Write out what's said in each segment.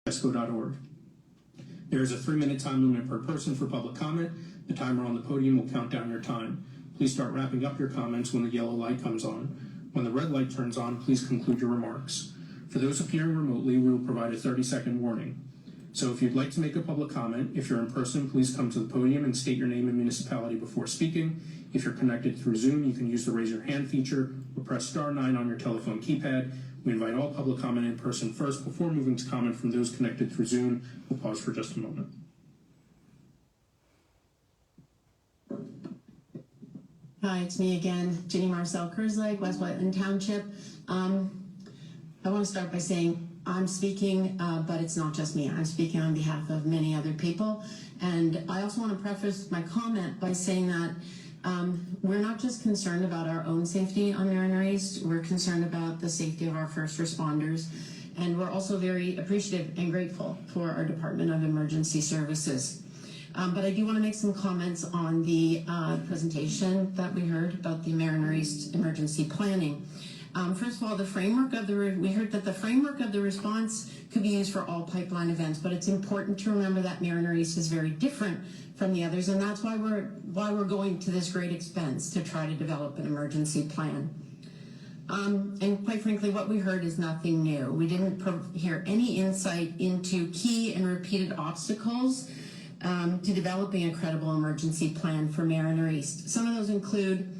ESCO.org. There is a 3-minute time limit per person for public comment. The timer on the podium will count down your time. Please start wrapping up your comments when the yellow light comes on. When the red light turns on, please conclude your remarks. For those appearing remotely, we will provide a 30-second warning. So if you'd like to make a public comment, if you're in person, please come to the podium and state your name and municipality before speaking. If you're connected through Zoom, you can use the raise your hand feature or press star 9 on your telephone keypad. We invite all public comment in person first before moving to comment from those connected through Zoom. We'll pause for just a moment. Hi, it's me again, Ginny Marcel Kersleg, West Whiteland Township. I want to start by saying I'm speaking, but it's not just me. I'm speaking on behalf of many other people. And I also want to preface my comment by saying that we're not just concerned about our own safety on Mariner East, we're concerned about the safety of our first responders. And we're also very appreciative and grateful for our Department of Emergency Services. But I do want to make some comments on the presentation that we heard about the Mariner East emergency planning. First of all, we heard that the framework of the response could be used for all pipeline events, but it's important to remember that Mariner East is very different from the others, and that's why we're going to this great expense to try to develop an emergency plan. And quite frankly, what we heard is nothing new. We didn't hear any insight into key and repeated obstacles to developing a credible emergency plan for Mariner East. Some of those include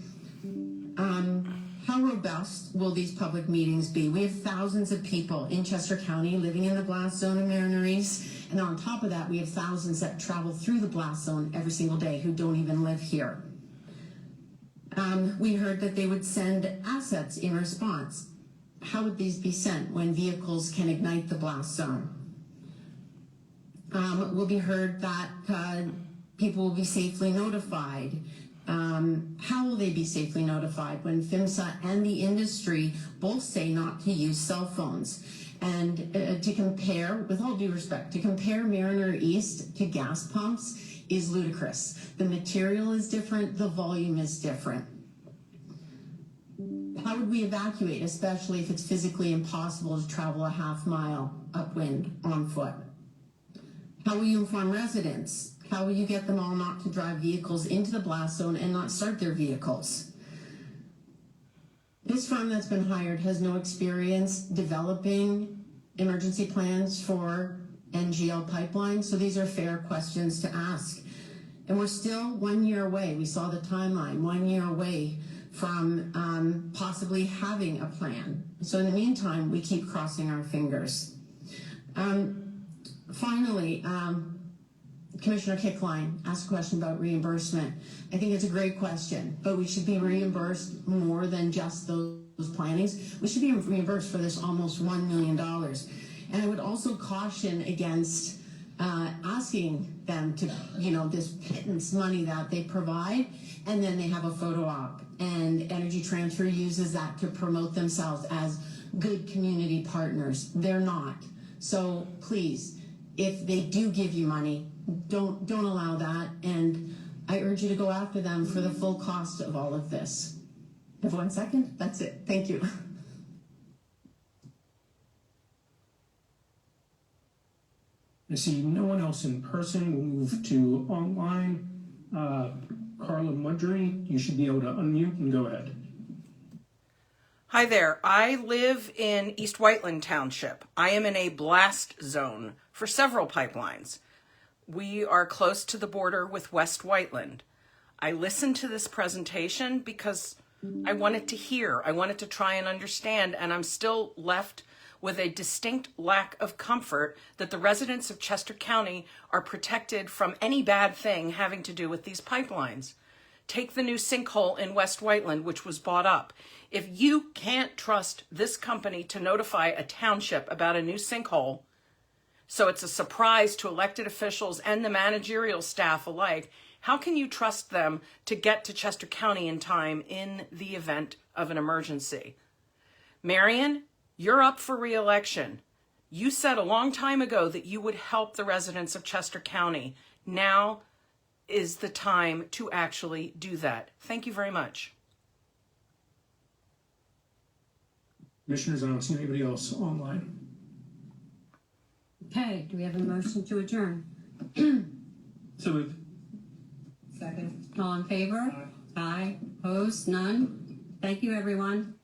how robust will these public meetings be? We have thousands of people in Chester County living in the blast zone of Mariner East, and on top of that, we have thousands that travel through the blast zone every single day who don't even live here. We heard that they would send assets in response. How would these be sent when vehicles can ignite the blast zone? We heard that people will be safely notified. How will they be safely notified when PHMSA and the industry both say not to use cell phones? And to compare, with all due respect, to compare Mariner East to gas pumps is ludicrous. The material is different, the volume is different. How would we evacuate, especially if it's physically impossible to travel a half mile upwind on foot? How will you inform residents? How will you get them all not to drive vehicles into the blast zone and not start their vehicles? This firm that's been hired has no experience developing emergency plans for NGL pipelines, so these are fair questions to ask. And we're still 1 year away. We saw the timeline, 1 year away from possibly having a plan. So in the meantime, we keep crossing our fingers. Finally, Commissioner Kickline asked a question about reimbursement. I think it's a great question, but we should be reimbursed more than just those plannings. We should be reimbursed for this almost $1 million. And I would also caution against asking them to, this pittance money that they provide, and then they have a photo op, and Energy Transfer uses that to promote themselves as good community partners. They're not. So please, if they do give you money, don't allow that, and I urge you to go after them for the full cost of all of this. Have 1 second? That's it. Thank you. I see no one else in person. We'll move to online. Carla Mudry, you should be able to unmute and go ahead. Hi there. I live in East Whiteland Township. I am in a blast zone for several pipelines. We are close to the border with West Whiteland. I listened to this presentation because I wanted to hear, I wanted to try and understand, and I'm still left with a distinct lack of comfort that the residents of Chester County are protected from any bad thing having to do with these pipelines. Take the new sinkhole in West Whiteland, which was bought up. If you can't trust this company to notify a township about a new sinkhole, so it's a surprise to elected officials and the managerial staff alike, how can you trust them to get to Chester County in time in the event of an emergency? Marion, you're up for re-election. You said a long time ago that you would help the residents of Chester County. Now is the time to actually do that. Thank you very much. Commissioners, I don't see anybody else online. Okay, do we have a motion to adjourn? So moved. All in favor? Aye. Opposed? None? Thank you, everyone.